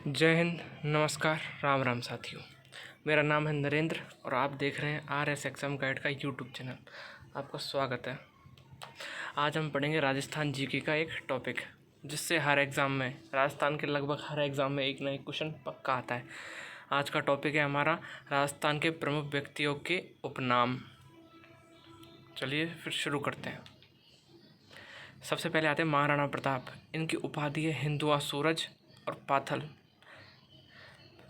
जय हिंद, नमस्कार, राम राम साथियों। मेरा नाम है नरेंद्र और आप देख रहे हैं RS एग्ज़ाम गाइड का यूट्यूब चैनल। आपका स्वागत है। आज हम पढ़ेंगे राजस्थान जीके का एक टॉपिक जिससे हर एग्ज़ाम में, राजस्थान के लगभग हर एग्ज़ाम में एक ना एक क्वेश्चन पक्का आता है। आज का टॉपिक है हमारा राजस्थान के प्रमुख व्यक्तियों के उपनाम। चलिए फिर शुरू करते हैं। सबसे पहले आते हैं महाराणा प्रताप। इनकी उपाधि है हिंदुआ सूरज और पाथल।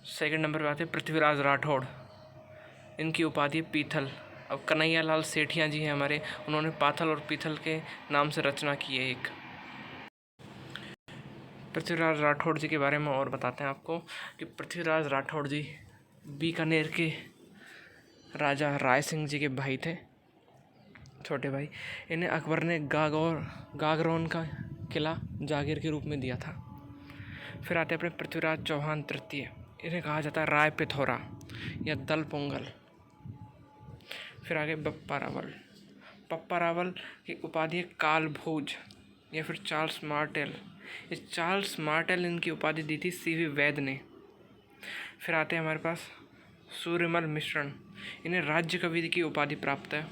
सेकंड नंबर पे आते हैं पृथ्वीराज राठौड़। इनकी उपाधि है पीथल। अब कन्हैया लाल सेठिया जी हैं हमारे, उन्होंने पाथल और पीथल के नाम से रचना की है एक। पृथ्वीराज राठौड़ जी के बारे में और बताते हैं आपको कि पृथ्वीराज राठौड़ जी बीकानेर के राजा राय सिंह जी के भाई थे, छोटे भाई। इन्हें अकबर ने गागरौन का किला जागीर के रूप में दिया था। फिर आते हैं अपने पृथ्वीराज चौहान तृतीय। इन्हें कहा जाता है राय पिथौरा या दल पोंगल। फिर आगे बप्पा रावल। पप्पा रावल की उपाधि है कालभोज या फिर चार्ल्स मार्टेल। इस चार्ल्स मार्टेल इनकी उपाधि दी थी CV वैद ने। फिर आते हैं हमारे पास सूर्यमल मिश्रण। इन्हें राज्य कवि की उपाधि प्राप्त है।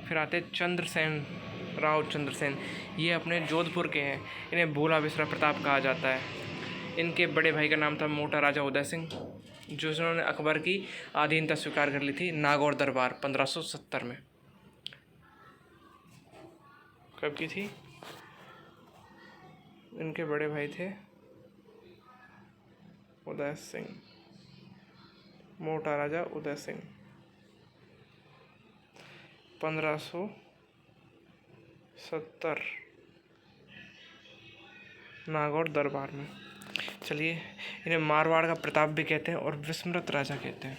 फिर आते हैं चंद्रसेन, राव चंद्रसेन। ये अपने जोधपुर के हैं। इन्हें भोला बिसरा प्रताप कहा जाता है। इनके बड़े भाई का नाम था मोटा राजा उदय सिंह, जिन्होंने अकबर की अधीनता स्वीकार कर ली थी नागौर दरबार 1570 में। कब की थी? इनके बड़े भाई थे उदय सिंह, मोटा राजा उदय सिंह, 1570 नागौर दरबार में। चलिए, इन्हें मारवाड़ का प्रताप भी कहते हैं और विस्मृत राजा कहते हैं,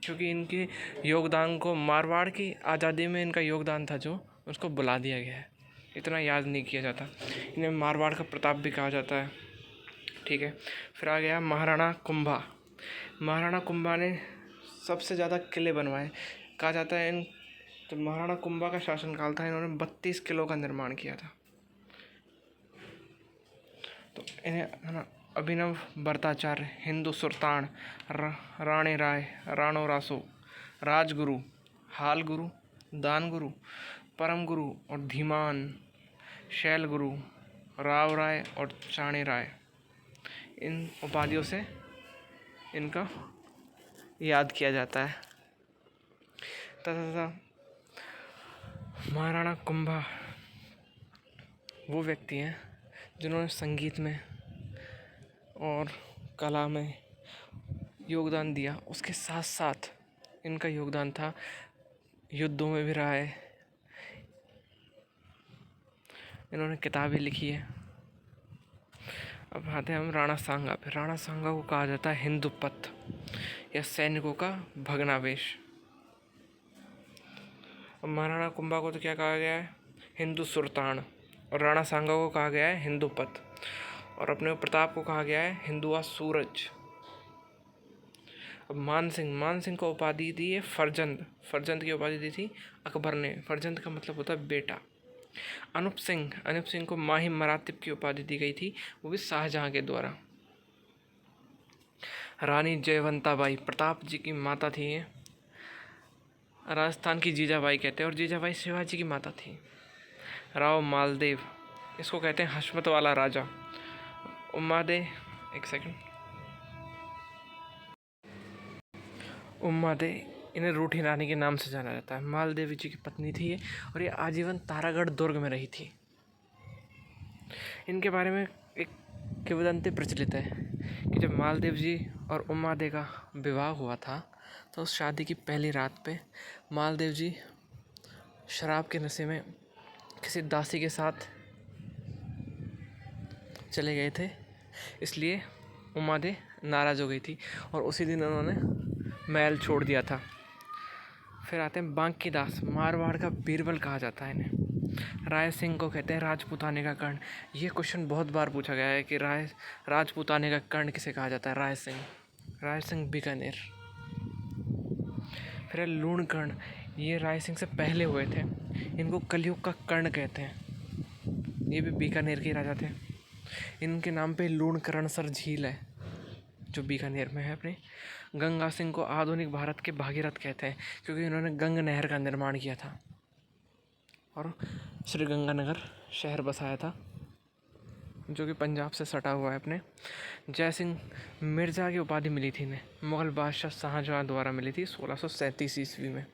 क्योंकि इनके योगदान को, मारवाड़ की आज़ादी में इनका योगदान था जो, उसको बुला दिया गया है, इतना याद नहीं किया जाता। इन्हें मारवाड़ का प्रताप भी कहा जाता है। ठीक है। फिर आ गया महाराणा कुंभा। महाराणा कुंभा ने सबसे ज़्यादा किले बनवाए। कहा जाता है इन जब महाराणा कुंभा का शासनकाल था, इन्होंने 32 किलों का निर्माण किया था। तो इन्हें अभिनव भट्टाचार्य, हिंदू सुल्तान, राणे राय, राणो रासो, राजगुरु, हाल गुरु, दान गुरु, परम गुरु और धीमान, शैल गुरु, राव राय और चाणे राय, इन उपाधियों से इनका याद किया जाता है। तथा महाराणा कुंभा वो व्यक्ति हैं जिन्होंने संगीत में और कला में योगदान दिया। उसके साथ साथ इनका योगदान था युद्धों में भी रहा है। इन्होंने किताबें लिखी है। अब आते हैं हम राणा सांगा पे। राणा सांगा को कहा जाता है हिंदुपथ या सैनिकों का भग्नावेश। अब महाराणा कुंभा को तो क्या कहा गया है? हिंदू सुल्तान। और राणा सांगा को कहा गया है हिंदुपथ। और अपने प्रताप को कहा गया है हिंदुआ सूरज। अब मान सिंह को उपाधि दी है फरजंद। फरजंद की उपाधि दी थी अकबर ने। फरजंद का मतलब होता है बेटा। अनूप सिंह को माही मरातिब की उपाधि दी गई थी, वो भी शाहजहां के द्वारा। रानी जयवंताबाई प्रताप जी की माता थी। राजस्थान की जीजाबाई कहते हैं और जीजाबाई शिवाजी की माता थी। राव मालदेव, इसको कहते हैं हशमत वाला राजा। उम्मादे इन्हें रूठी रानी के नाम से जाना जाता है। मालदेवी जी की पत्नी थी ये, और ये आजीवन तारागढ़ दुर्ग में रही थी। इनके बारे में एक किंवदंती प्रचलित है कि जब मालदेव जी और उम्मादे का विवाह हुआ था, तो उस शादी की पहली रात पे मालदेव जी शराब के नशे में किसी दासी के साथ चले गए थे, इसलिए उम्मादे नाराज़ हो गई थी और उसी दिन उन्होंने महल छोड़ दिया था। फिर आते हैं बांकीदास। मारवाड़ का बीरबल कहा जाता है इन्हें। राय सिंह को कहते हैं राजपूताने का कर्ण। ये क्वेश्चन बहुत बार पूछा गया है कि राजपूताने का कर्ण किसे कहा जाता है? राय सिंह बीकानेर। फिर लूणकर्ण, ये राय सिंह से पहले हुए थे। इनको कलयुग का कर्ण कहते हैं। ये भी बीकानेर के राजा थे। इनके नाम पे लूणकरणसर झील है जो बीकानेर में है अपने। गंगा सिंह को आधुनिक भारत के भागीरथ कहते हैं क्योंकि इन्होंने गंग नहर का निर्माण किया था और श्री गंगानगर शहर बसाया था जो कि पंजाब से सटा हुआ है अपने। जय सिंह मिर्ज़ा की उपाधि मिली थी इन्हें, मुग़ल बादशाह शाहजहाँ द्वारा मिली थी 1637 ईस्वी में।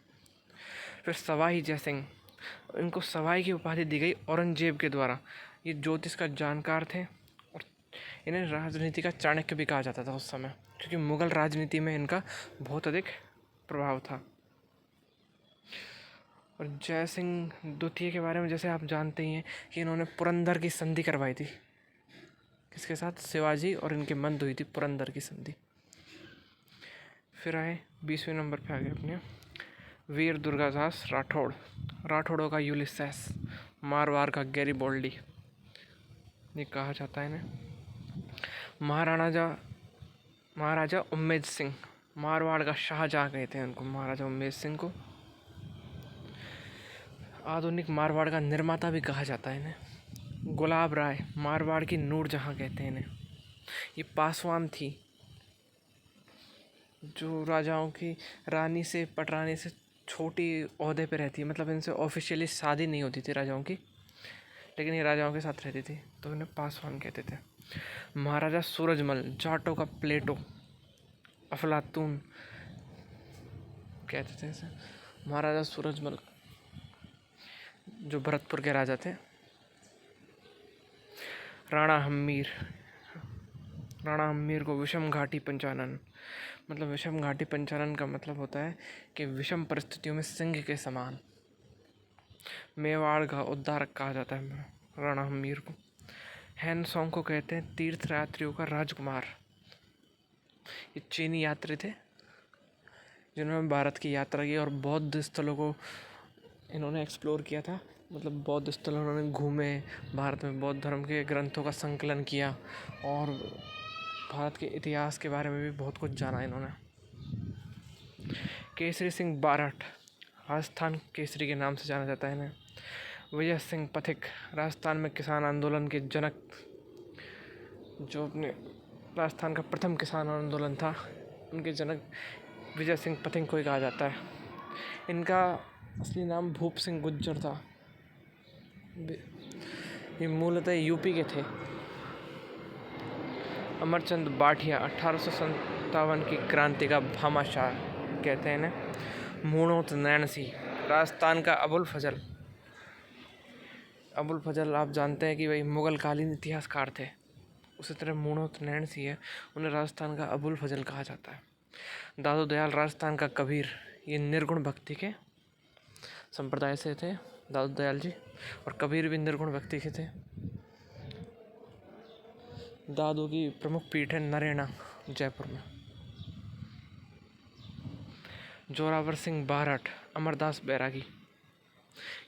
फिर सवाई जय सिंह, इनको सवाई की उपाधि दी गई औरंगजेब के द्वारा। ये ज्योतिष का जानकार थे और इन्हें राजनीति का चाणक्य भी कहा जाता था उस समय क्योंकि मुग़ल राजनीति में इनका बहुत अधिक प्रभाव था। और जय सिंह द्वितीय के बारे में जैसे आप जानते ही हैं कि इन्होंने पुरंदर की संधि करवाई थी। किसके साथ? शिवाजी और इनके मंद हुई थी पुरंदर की संधि। फिर आए 20वें नंबर पे आ गए अपने वीर दुर्गादास राठौड़, राठौड़ों का यूलिसेस, मारवाड़ का गैरीबोल्डी, ये कहा जाता है इन्हें। महाराजा उम्मेद सिंह, मारवाड़ का शाहजहाँ कहते हैं उनको, महाराजा उम्मेद सिंह को। आधुनिक मारवाड़ का निर्माता भी कहा जाता है इन्हें। गुलाब राय, मारवाड़ की नूरजहाँ कहते हैं इन्हें। ये पासवान थी जो राजाओं की रानी से पटरानी से छोटी ओहदे पे रहती है, मतलब इनसे ऑफिशियली शादी नहीं होती थी राजाओं की, लेकिन ये राजाओं के साथ रहती थी तो इन्हें पासवान कहते थे। महाराजा सूरजमल, जाटों का प्लेटो, अफलातून कहते थे इसे। महाराजा सूरजमल जो भरतपुर के राजा थे। राणा हम्मीर, राणा हम्मीर को विषम घाटी पंचानन, मतलब विषम घाटी पंचानन का मतलब होता है कि विषम परिस्थितियों में सिंह के समान। मेवाड़ का उद्धारक कहा जाता है राणा हम्मीर को। हैन सॉन्ग को कहते हैं तीर्थ यात्रियों का राजकुमार। ये चीनी यात्री थे जिन्होंने भारत की यात्रा की और बौद्ध स्थलों को इन्होंने एक्सप्लोर किया था, मतलब बौद्ध स्थल उन्होंने घूमे, भारत में बौद्ध धर्म के ग्रंथों का संकलन किया और भारत के इतिहास के बारे में भी बहुत कुछ जाना इन्होंने। केसरी सिंह बारठ, राजस्थान केसरी के नाम से जाना जाता है इन्हें। विजय सिंह पथिक, राजस्थान में किसान आंदोलन के जनक, जो अपने राजस्थान का प्रथम किसान आंदोलन था उनके जनक विजय सिंह पथिक को ही कहा जाता है। इनका असली नाम भूप सिंह गुज्जर था। ये मूलतः यूपी के थे। अमरचंद बाठिया, 1857 की क्रांति का भामाशाह कहते हैं इन्हें। मूणोत नैणसी, राजस्थान का अबुल फजल। अबुल फजल आप जानते हैं कि भाई मुग़ल कालीन इतिहासकार थे, उसी तरह मूणोत नैणसी है, उन्हें राजस्थान का अबुल फजल कहा जाता है। दादू दयाल, राजस्थान का कबीर, ये निर्गुण भक्ति के संप्रदाय से थे दादू दयाल जी, और कबीर भी निर्गुण भक्ति के थे। दादू की प्रमुख पीठ है नरेना जयपुर में। जोरावर सिंह बारठ, अमरदास बैरागी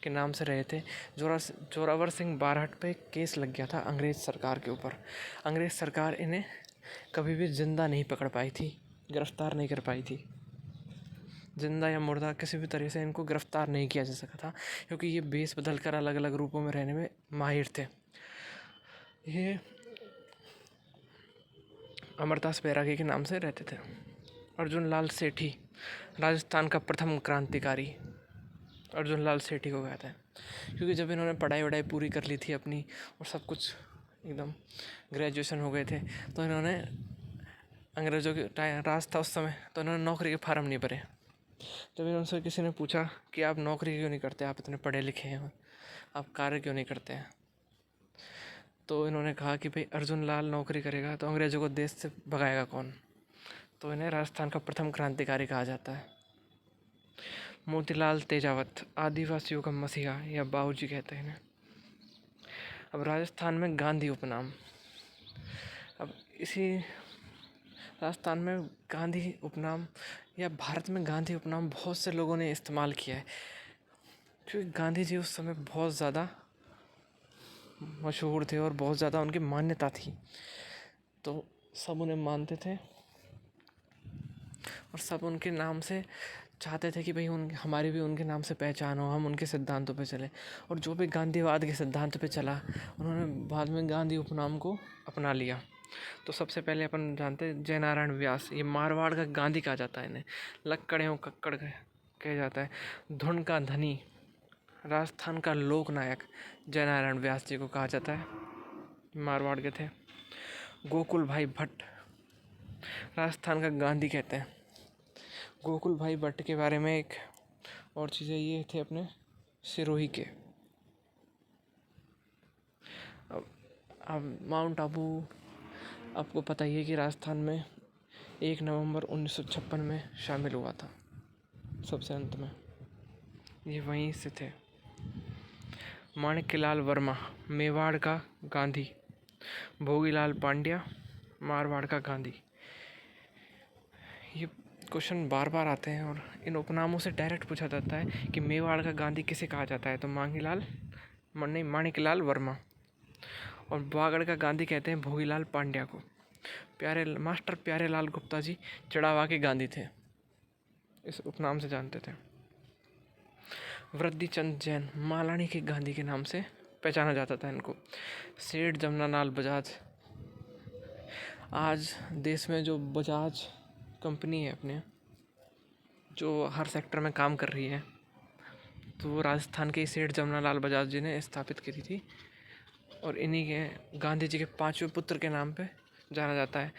के नाम से रहे थे। जोरावर सिंह बारठ पे केस लग गया था अंग्रेज़ सरकार के ऊपर। अंग्रेज़ सरकार इन्हें कभी भी जिंदा नहीं पकड़ पाई थी, गिरफ्तार नहीं कर पाई थी। जिंदा या मुर्दा किसी भी तरह से इनको गिरफ्तार नहीं किया जा सका था क्योंकि ये भेष बदल कर अलग अलग रूपों में रहने में माहिर थे। ये अमरदास बैरागी के नाम से रहते थे। अर्जुन लाल सेठी, राजस्थान का प्रथम क्रांतिकारी, अर्जुन लाल सेठी को कहते हैं क्योंकि जब इन्होंने पढ़ाई वढ़ाई पूरी कर ली थी अपनी और सब कुछ एकदम ग्रेजुएशन हो गए थे तो इन्होंने, अंग्रेज़ों के राज था उस समय, तो इन्होंने नौकरी के फार्म नहीं भरे। जब इनसे किसी ने पूछा कि आप नौकरी क्यों नहीं करते, आप इतने पढ़े लिखे हैं, आप कार्य क्यों नहीं करते हैं, तो इन्होंने कहा कि भाई अर्जुन लाल नौकरी करेगा तो अंग्रेज़ों को देश से भगाएगा कौन, तो इन्हें राजस्थान का प्रथम क्रांतिकारी कहा जाता है। मोतीलाल तेजावत, आदिवासियों का मसीहा या बाबूजी कहते हैं इन्हें। अब राजस्थान में गांधी उपनाम, अब इसी राजस्थान में गांधी उपनाम या भारत में गांधी उपनाम बहुत से लोगों ने इस्तेमाल किया है क्योंकि गांधी जी उस समय बहुत ज़्यादा मशहूर थे और बहुत ज़्यादा उनकी मान्यता थी, तो सब उन्हें मानते थे और सब उनके नाम से चाहते थे कि भाई हमारी भी उनके नाम से पहचान हो, हम उनके सिद्धांतों पे चले। और जो भी गांधीवाद के सिद्धांत पे चला, उन्होंने बाद में गांधी उपनाम को अपना लिया। तो सबसे पहले अपन जानते हैं जय नारायण व्यास। ये मारवाड़ का गांधी कहा जाता है इन्हें। लक्कड़ों कक्कड़ कहा जाता है। धुन का धनी, राजस्थान का लोक नायक जय नारायण व्यास जी को कहा जाता है, मारवाड़ के थे। गोकुल भाई भट्ट राजस्थान का गांधी कहते हैं। गोकुल भाई भट्ट के बारे में एक और चीज़ें ये थे अपने सिरोही के। अब माउंट आबू आपको पता ही है कि राजस्थान में 1 नवंबर 1956 में शामिल हुआ था, सबसे अंत में। ये वहीं से थे। माणिक्यलाल वर्मा मेवाड़ का गांधी, भोगीलाल पांड्या मारवाड़ का गांधी। ये क्वेश्चन बार बार आते हैं और इन उपनामों से डायरेक्ट पूछा जाता है कि मेवाड़ का गांधी किसे कहा जाता है, तो माणिक्यलाल वर्मा। और बागड़ का गांधी कहते हैं भोगीलाल पांड्या को। मास्टर प्यारेलाल गुप्ता जी चढ़ावा के गांधी थे, इस उपनाम से जानते थे। वृद्धिचंद जैन मालानी के गांधी के नाम से पहचाना जाता था इनको। सेठ जमनालाल बजाज, आज देश में जो बजाज कंपनी है अपने, जो हर सेक्टर में काम कर रही है, तो वो राजस्थान के सेठ जमनालाल बजाज जी ने स्थापित की थी। और इन्हीं के गांधी जी के 5वें पुत्र के नाम पे जाना जाता है।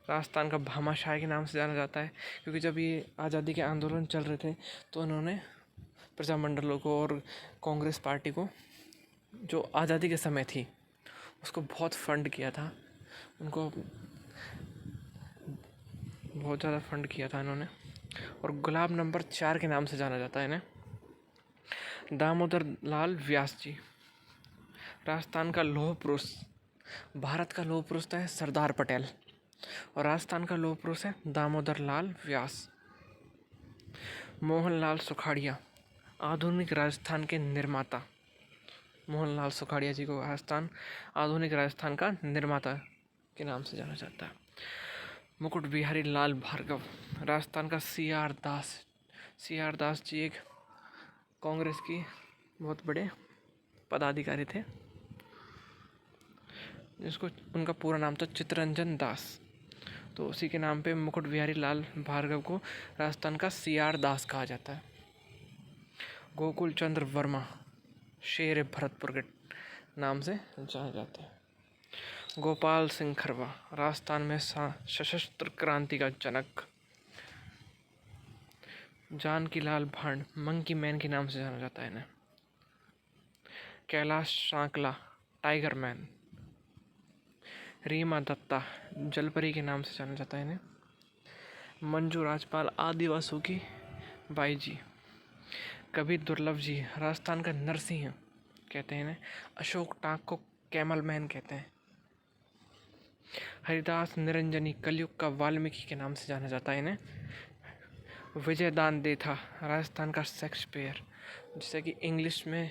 राजस्थान का भामाशाह के नाम से जाना जाता है, क्योंकि जब ये आज़ादी के आंदोलन चल रहे थे तो उन्होंने प्रजामंडलों को और कांग्रेस पार्टी को, जो आज़ादी के समय थी, उसको बहुत फंड किया था। उनको बहुत ज़्यादा फंड किया था इन्होंने। और गुलाब नंबर 4 के नाम से जाना जाता है इन्हें। दामोदर लाल व्यास जी राजस्थान का लौह पुरुष। भारत का लौह पुरुष है सरदार पटेल, और राजस्थान का लौह पुरुष है दामोदर लाल व्यास। मोहनलाल सुखाड़िया आधुनिक राजस्थान के निर्माता। मोहनलाल सुखाड़िया जी को आधुनिक राजस्थान का निर्माता के नाम से जाना जाता है। मुकुट बिहारी लाल भार्गव राजस्थान का CR दास। CR दास जी एक कांग्रेस की बहुत बड़े पदाधिकारी थे, जिसको उनका पूरा नाम था चित्तरंजन दास। तो उसी के नाम पे मुकुट बिहारी लाल भार्गव को राजस्थान का CR दास कहा जाता है। गोकुल चंद्र वर्मा शेर भरतपुर के नाम से जाने जाते हैं। गोपाल सिंह खरवा राजस्थान में सशस्त्र क्रांति का जनक। जानकी लाल भांड मंकी मैन के नाम से जाना जाता है इन्हें। Kailash Sankhla tiger man. रीमा दत्ता जलपरी के नाम से जाना जाता है इन्हें। मंजू राजपाल आदिवासियों की बाई जी। कबीर दुर्लभ जी राजस्थान का नरसिंह कहते हैं इन्हें। अशोक टाक को कैमल मैन कहते हैं। हरिदास निरंजनी कलयुग का वाल्मीकि के नाम से जाना जाता है इन्हें। विजय दान देथा राजस्थान का शेक्सपियर, जिसे कि इंग्लिश में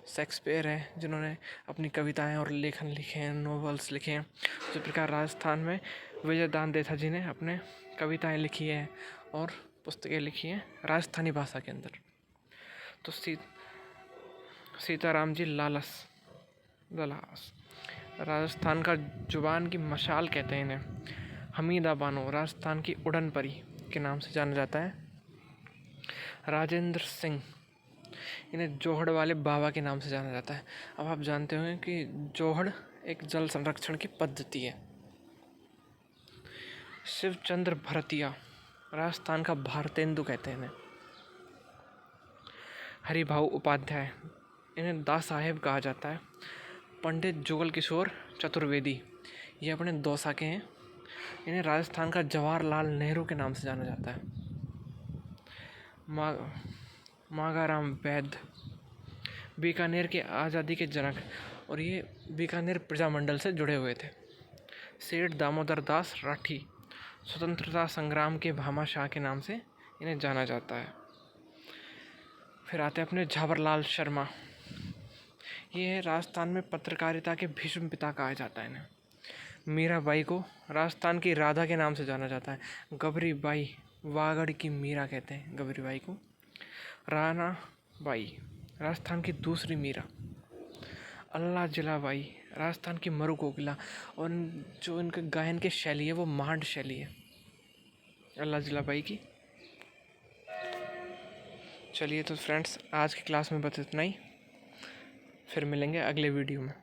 शेक्सपियर है, जिन्होंने अपनी कविताएं और लेखन लिखे हैं, नॉवेल्स लिखे हैं। उसी प्रकार राजस्थान में विजय दान देथा जी ने अपने कविताएं लिखी हैं और पुस्तकें लिखी हैं राजस्थानी भाषा के अंदर। तो सीताराम जी लालस राजस्थान का जुबान की मशाल कहते हैं इन्हें। हमीदा बानो राजस्थान की उड़न परी के नाम से जाना जाता है। राजेंद्र सिंह इन्हें जोहड़ वाले बाबा के नाम से जाना जाता है। अब आप जानते होंगे कि जोहड़ एक जल संरक्षण की पद्धति है। शिवचंद्र भरतिया राजस्थान का भारतेंदु कहते हैं इन्हें। हरिभाऊ उपाध्याय इन्हें दा साहेब कहा जाता है। पंडित जुगल किशोर चतुर्वेदी ये अपने दौसा के हैं। इन्हें राजस्थान का जवाहरलाल नेहरू के नाम से जाना जाता है। मागाराम वैद्य बीकानेर के आज़ादी के जनक, और ये बीकानेर प्रजामंडल से जुड़े हुए थे। सेठ दामोदर दास राठी स्वतंत्रता संग्राम के भामाशाह के नाम से इन्हें जाना जाता है। फिर आते हैं अपने झाबरलाल शर्मा। ये राजस्थान में पत्रकारिता के भीष्म पिता कहा जाता है इन्हें। मीराबाई को राजस्थान की राधा के नाम से जाना जाता है। गबरी बाई वागड़ की मीरा कहते हैं गबरी बाई को। राणा बाई राजस्थान की दूसरी मीरा। अल्लाह जलाबाई राजस्थान की मरु कोकिला, और जो इनके गायन की शैली है वो मांड शैली है अल्लाह जलाबाई की। चलिए तो फ्रेंड्स, आज की क्लास में बस इतना ही, फिर मिलेंगे अगले वीडियो में।